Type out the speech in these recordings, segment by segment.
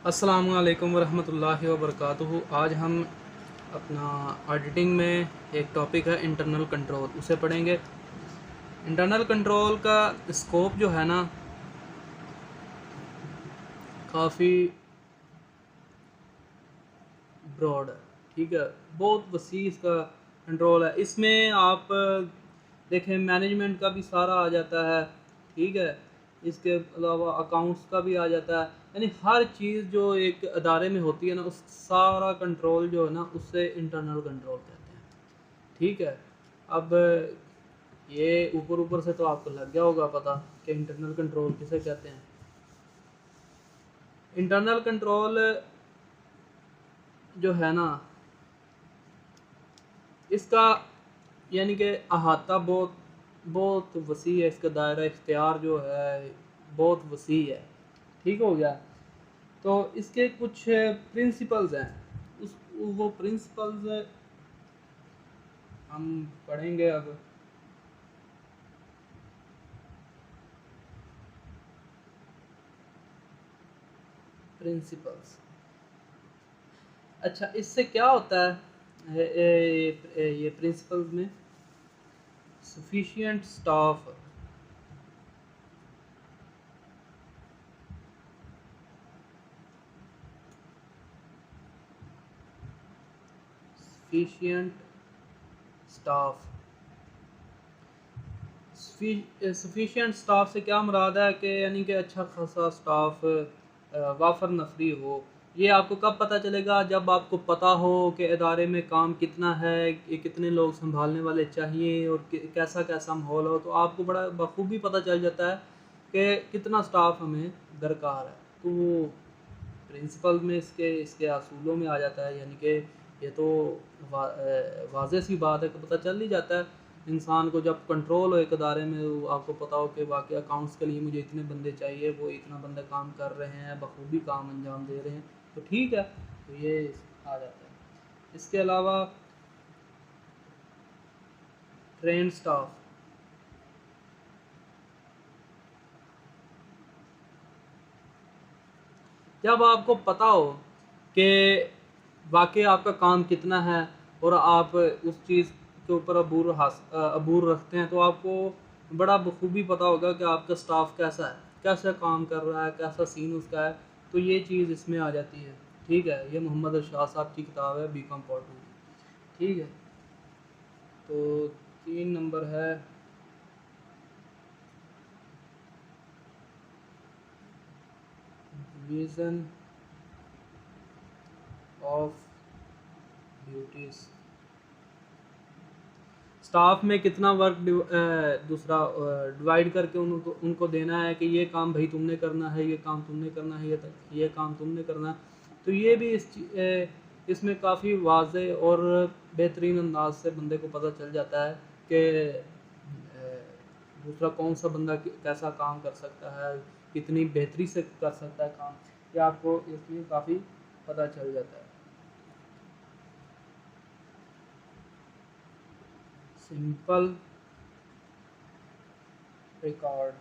अस्सलामु अलैकुम वरहमतुल्लाहि वबरकातुहू। आज हम अपना ऑडिटिंग में एक टॉपिक है इंटरनल कंट्रोल, उसे पढ़ेंगे। इंटरनल कंट्रोल का स्कोप जो है ना, काफ़ी ब्रॉड है। ठीक है, बहुत वसी इसका कंट्रोल है। इसमें आप देखें, मैनेजमेंट का भी सारा आ जाता है। ठीक है, इसके अलावा अकाउंट्स का भी आ जाता है। यानी हर चीज़ जो एक अदारे में होती है ना, उस सारा कंट्रोल जो है ना, उससे इंटरनल कंट्रोल कहते हैं। ठीक है, अब ये ऊपर ऊपर से तो आपको लग गया होगा पता कि इंटरनल कंट्रोल किसे कहते हैं। इंटरनल कंट्रोल जो है ना, इसका यानी कि अहाता बहुत बहुत वसी है। इसका दायरा इख्तियार जो है बहुत वसी है। ठीक हो गया। तो इसके कुछ प्रिंसिपल्स हैं, उस वो प्रिंसिपल्स हम पढ़ेंगे अब। प्रिंसिपल्स, अच्छा, इससे क्या होता है ये प्रिंसिपल्स में sufficient staff, sufficient staff. Sufficient staff से क्या मुराद है कि यानी कि अच्छा खासा स्टाफ, वाफर नफरी हो। ये आपको कब पता चलेगा? जब आपको पता हो कि इदारे में काम कितना है, कि कितने लोग संभालने वाले चाहिए और कैसा कैसा माहौल हो, तो आपको बड़ा बखूबी पता चल जाता है कि कितना स्टाफ हमें दरकार है। तो प्रिंसिपल में इसके इसके असूलों में आ जाता है। यानी कि ये तो वाज़ेह सी बात है कि पता चल ही जाता है इंसान को, जब कंट्रोल हो एक अदारे में, वो आपको पता हो कि वाकई अकाउंट्स के लिए मुझे इतने बंदे चाहिए, वो इतना बंदे काम कर रहे हैं, बखूबी काम अंजाम दे रहे हैं, तो ठीक है, तो ये आ जाता है। इसके अलावा ट्रेन स्टाफ, जब आपको पता हो कि वाकई आपका काम कितना है और आप उस चीज़ के ऊपर अबूर रखते हैं, तो आपको बड़ा बखूबी पता होगा कि आपका स्टाफ कैसा है, कैसा काम कर रहा है, कैसा सीन उसका है। तो ये चीज़ इसमें आ जाती है। ठीक है, ये मोहम्मद शाह साहब की किताब है, बीकॉम पार्ट 2। ठीक है, तो 3 नंबर है डिवीज़न ऑफ ड्यूटीज़। स्टाफ में कितना वर्क दूसरा डिवाइड करके उनको उनको देना है कि ये काम भाई तुमने करना है, ये काम तुमने करना है, ये काम तुमने करना है। तो ये भी इसमें काफ़ी वाज़े और बेहतरीन अंदाज से बंदे को पता चल जाता है कि दूसरा कौन सा बंदा कैसा काम कर सकता है, कितनी बेहतरी से कर सकता है काम, ये आपको इसमें काफ़ी पता चल जाता है। सिंपल रिकॉर्ड,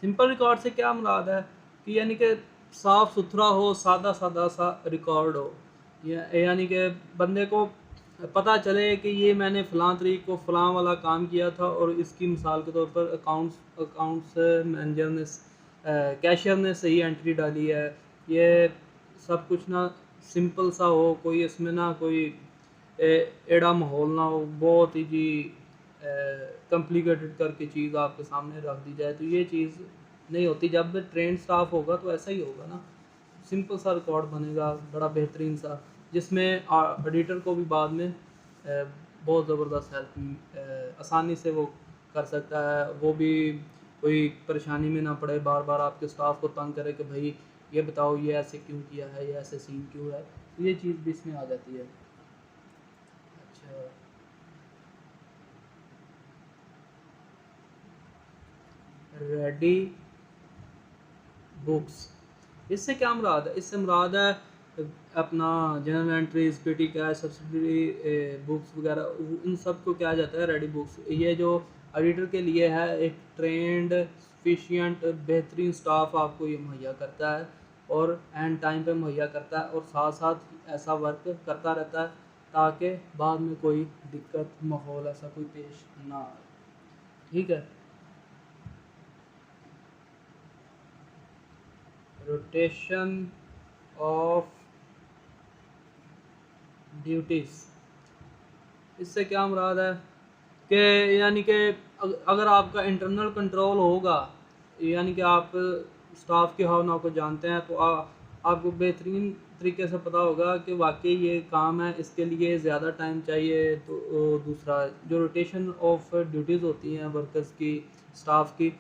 सिंपल रिकॉर्ड से क्या मुराद है कि यानी कि साफ़ सुथरा हो, सादा सादा सा रिकॉर्ड हो। यानी कि बंदे को पता चले कि ये मैंने फ़लाँ तरीक को फ़लाँ वाला काम किया था, और इसकी मिसाल के तौर पर अकाउंट्स मैनेजर ने, कैशियर ने सही एंट्री डाली है। ये सब कुछ ना सिंपल सा हो, कोई इसमें ना कोई एड़ा माहौल ना हो, बहुत ही जी कॉम्प्लिकेटेड करके चीज़ आपके सामने रख दी जाए, तो ये चीज़ नहीं होती। जब ट्रेंड स्टाफ होगा तो ऐसा ही होगा ना, सिंपल सा रिकॉर्ड बनेगा, बड़ा बेहतरीन सा, जिसमें एडिटर को भी बाद में बहुत ज़बरदस्त हेल्प आसानी से वो कर सकता है। वो भी कोई परेशानी में ना पड़े, बार बार आपके स्टाफ को तंग करे कि भाई ये बताओ ये ऐसे क्यों किया है, ये ऐसे सीन क्यों है। तो ये चीज़ भी इसमें आ जाती है। अच्छा, रेडी बुक्स, इससे क्या मुराद है? इससे मुराद है अपना जनरल एंट्रीज, पेटी कैश, सब्सिडरी बुक्स वगैरह, इन सब को क्या जाता है रेडी बुक्स। ये जो ऑडिटर के लिए है, एक ट्रेंड एफिशिएंट बेहतरीन स्टाफ आपको ये मुहैया करता है और एंड टाइम पे मुहैया करता है, और साथ साथ ऐसा वर्क करता रहता है ताकि बाद में कोई दिक्कत माहौल ऐसा कोई पेश ना आए। ठीक है। रोटेशन ऑफ ड्यूटीज़, इससे क्या मुराद है कि यानी कि अगर आपका इंटरनल कंट्रोल होगा, यानी कि आप स्टाफ के हाव नाव को जानते हैं, तो आपको बेहतरीन तरीके से पता होगा कि वाकई ये काम है, इसके लिए ज़्यादा टाइम चाहिए। तो दूसरा जो रोटेशन ऑफ ड्यूटीज़ होती हैं वर्कर्स की, स्टाफ की,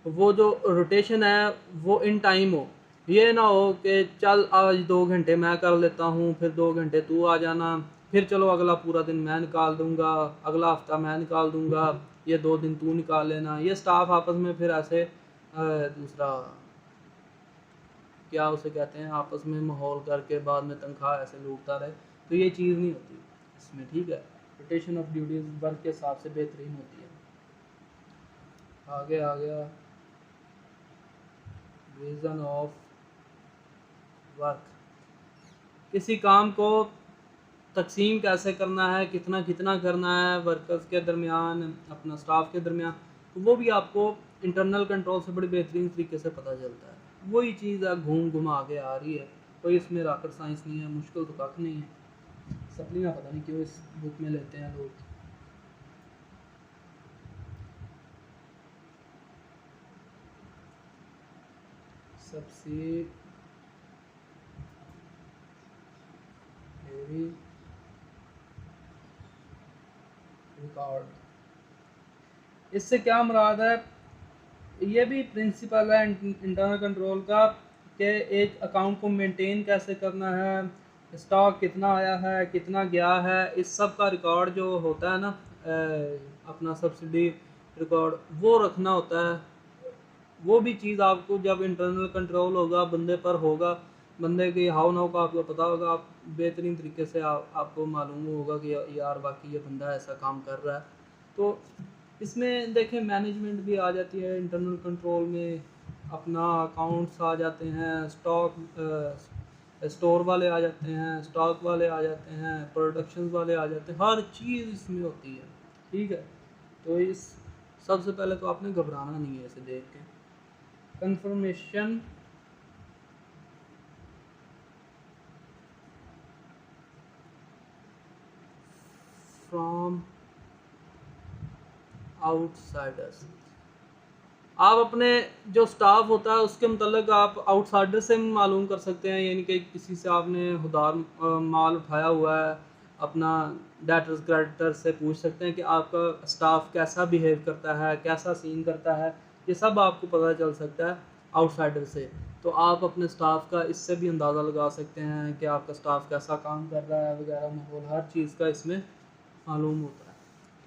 वो जो रोटेशन है वो इन टाइम हो, ये ना हो कि चल आज 2 घंटे मैं कर लेता हूँ, फिर 2 घंटे तू आ जाना, फिर चलो अगला पूरा दिन मैं निकाल दूंगा, अगला हफ्ता मैं निकाल दूंगा, ये 2 दिन तू निकाल लेना। ये स्टाफ आपस में फिर ऐसे दूसरा क्या उसे कहते हैं, आपस में माहौल करके बाद में तनख्वाह ऐसे लूटता रहे, तो ये चीज़ नहीं होती इसमें। ठीक है। रोटेशन ऑफ ड्यूटीज़ वर्क के हिसाब से बेहतरीन होती है। आगे आ गया रीज़न ऑफ वर्क, किसी काम को तकसीम कैसे करना है, कितना कितना करना है वर्कर्स के दरमियान, अपना स्टाफ के दरमियान, तो वो भी आपको इंटरनल कंट्रोल से बड़ी बेहतरीन तरीके से पता चलता है। वही चीज़ है, घूम घुमा के आ रही है, कोई इसमें रॉकेट साइंस नहीं है, मुश्किल तो कख नहीं है। सप्लीना पता नहीं क्यों इस बुक में लेते हैं लोग। सबसे रिकॉर्ड, इससे क्या मुराद है, ये भी प्रिंसिपल है इंटरनल कंट्रोल का कि एक अकाउंट को मेंटेन कैसे करना है, स्टॉक कितना आया है, कितना गया है, इस सब का रिकॉर्ड जो होता है ना, अपना सब्सिडी रिकॉर्ड वो रखना होता है। वो भी चीज़ आपको जब इंटरनल कंट्रोल होगा, बंदे पर होगा, बंदे के हाव नाव का आपको पता होगा, आप बेहतरीन तरीके से आपको मालूम होगा कि यार बाकी ये बंदा ऐसा काम कर रहा है। तो इसमें देखें मैनेजमेंट भी आ जाती है इंटरनल कंट्रोल में, अपना अकाउंट्स आ जाते हैं, स्टोर वाले आ जाते हैं, स्टॉक वाले आ जाते हैं, प्रोडक्शन वाले आ जाते हैं, हर चीज़ इसमें होती है। ठीक है। तो इस सबसे पहले तो आपने घबराना नहीं है इसे देख के। कंफर्मेशन फ्रॉम आउटसाइडर्स, आप अपने जो स्टाफ होता है उसके मतलब आप आउटसाइडर से मालूम कर सकते हैं, यानी कि किसी से आपने उधार माल उठाया हुआ है, अपना डेटर्स क्रेडिटर से पूछ सकते हैं कि आपका स्टाफ कैसा बिहेव करता है, कैसा सीन करता है, ये सब आपको पता चल सकता है आउटसाइडर से। तो आप अपने स्टाफ का इससे भी अंदाज़ा लगा सकते हैं कि आपका स्टाफ कैसा काम कर रहा है वगैरह, माहौल हर चीज़ का इसमें मालूम होता है।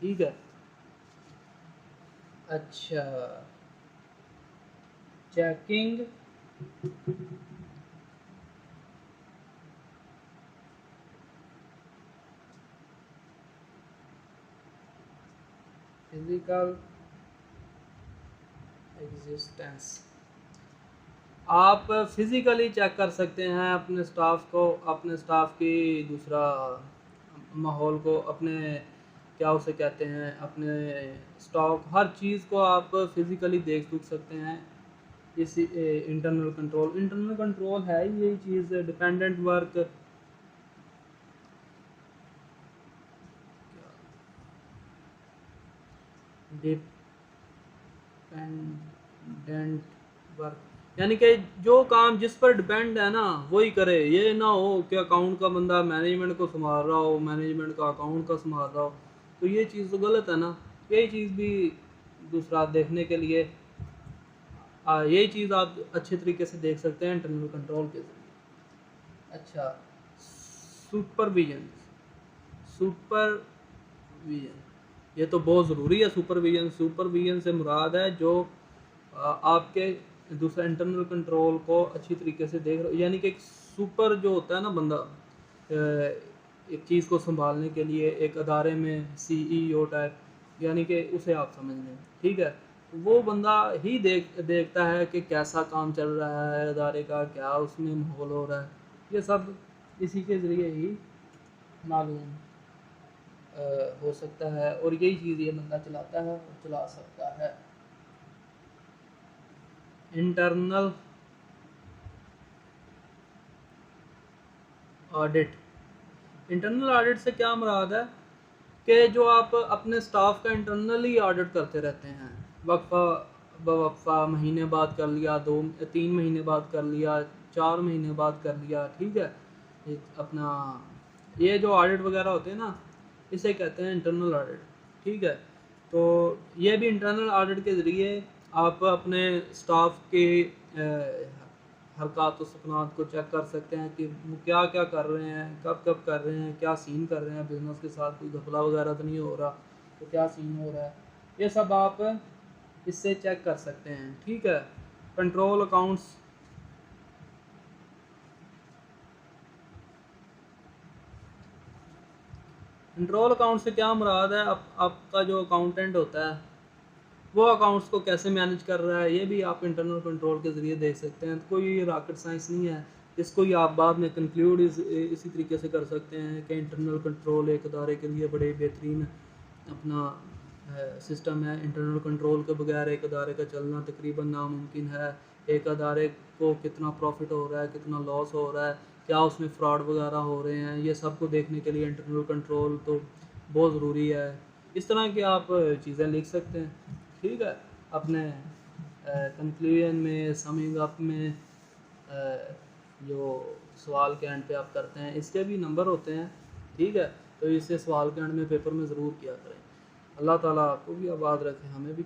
ठीक है। अच्छा, चेकिंग फिजिकल एग्जिस्टेंस, आप फिज़िकली चेक कर सकते हैं अपने स्टाफ को, अपने स्टाफ की दूसरा माहौल को, अपने क्या उसे कहते हैं, अपने स्टॉक, हर चीज़ को आप फिज़िकली देख दुख सकते हैं। इस इंटरनल कंट्रोल है यही चीज़, डिपेंडेंट वर्क, डिपेंडेंट वर्क, यानी कि जो काम जिस पर डिपेंड है ना वही करे, ये ना हो कि अकाउंट का बंदा मैनेजमेंट को संभाल रहा हो, मैनेजमेंट का अकाउंट का संभाल रहा हो, तो ये चीज़ तो गलत है ना। यही चीज़ भी दूसरा देखने के लिए यही चीज़ आप अच्छे तरीके से देख सकते हैं इंटरनल कंट्रोल के जरिए। अच्छा, सुपरविजन, सुपरविजन ये तो बहुत ज़रूरी है। सुपरविजन से मुराद है जो आपके दूसरा इंटरनल कंट्रोल को अच्छी तरीके से देख रहे हो, यानी कि एक सुपर जो होता है ना बंदा, एक चीज़ को संभालने के लिए एक अदारे में CEO टाइप, यानी कि उसे आप समझ लें, ठीक है। तो वो बंदा ही देखता है कि कैसा काम चल रहा है इदारे का, क्या उसमें माहौल हो रहा है, ये सब इसी के ज़रिए ही मालूम हो सकता है, और यही चीज़ ये बंदा चलाता है और चला सकता है। इंटरनल ऑडिट, इंटरनल ऑडिट से क्या मुराद है कि जो आप अपने स्टाफ का इंटरनली ऑडिट करते रहते हैं, वक्फा बवक्फा, महीने बाद कर लिया, 2-3 महीने बाद कर लिया, 4 महीने बाद कर लिया, ठीक है। अपना ये जो ऑडिट वगैरह होते हैं ना, इसे कहते हैं इंटरनल ऑडिट, ठीक है। तो ये भी इंटरनल ऑडिट के ज़रिए आप अपने स्टाफ के हरकत व सुकनात को चेक कर सकते हैं कि वो क्या क्या कर रहे हैं, कब कब कर रहे हैं, क्या सीन कर रहे हैं, बिजनेस के साथ कोई घपला वगैरह तो नहीं हो रहा, तो क्या सीन हो रहा है, ये सब आप इससे चेक कर सकते हैं, ठीक है। कंट्रोल अकाउंट्स, कंट्रोल अकाउंट से क्या मुराद है, आपका जो अकाउंटेंट होता है वो अकाउंट्स को कैसे मैनेज कर रहा है, ये भी आप इंटरनल कंट्रोल के ज़रिए देख सकते हैं। तो कोई रॉकेट साइंस नहीं है, इसको ही आप बाद में कंक्लूड इसी तरीके से कर सकते हैं कि इंटरनल कंट्रोल एक अदारे के लिए बड़े बेहतरीन अपना सिस्टम है। इंटरनल कंट्रोल के बगैर एक अदारे का चलना तकरीबन नामुमकिन है। एक अदारे को कितना प्रॉफिट हो रहा है, कितना लॉस हो रहा है, क्या उसमें फ्रॉड वगैरह हो रहे हैं, ये सब को देखने के लिए इंटरनल कंट्रोल तो बहुत ज़रूरी है। इस तरह की आप चीज़ें लिख सकते हैं, ठीक है। अपने कंक्लूजन में, समिंग अप में, जो सवाल के एंड पे आप करते हैं, इसके भी नंबर होते हैं, ठीक है। तो इसे सवाल के एंड में पेपर में ज़रूर किया करें। अल्लाह ताला आपको भी आबाद रखे, हमें भी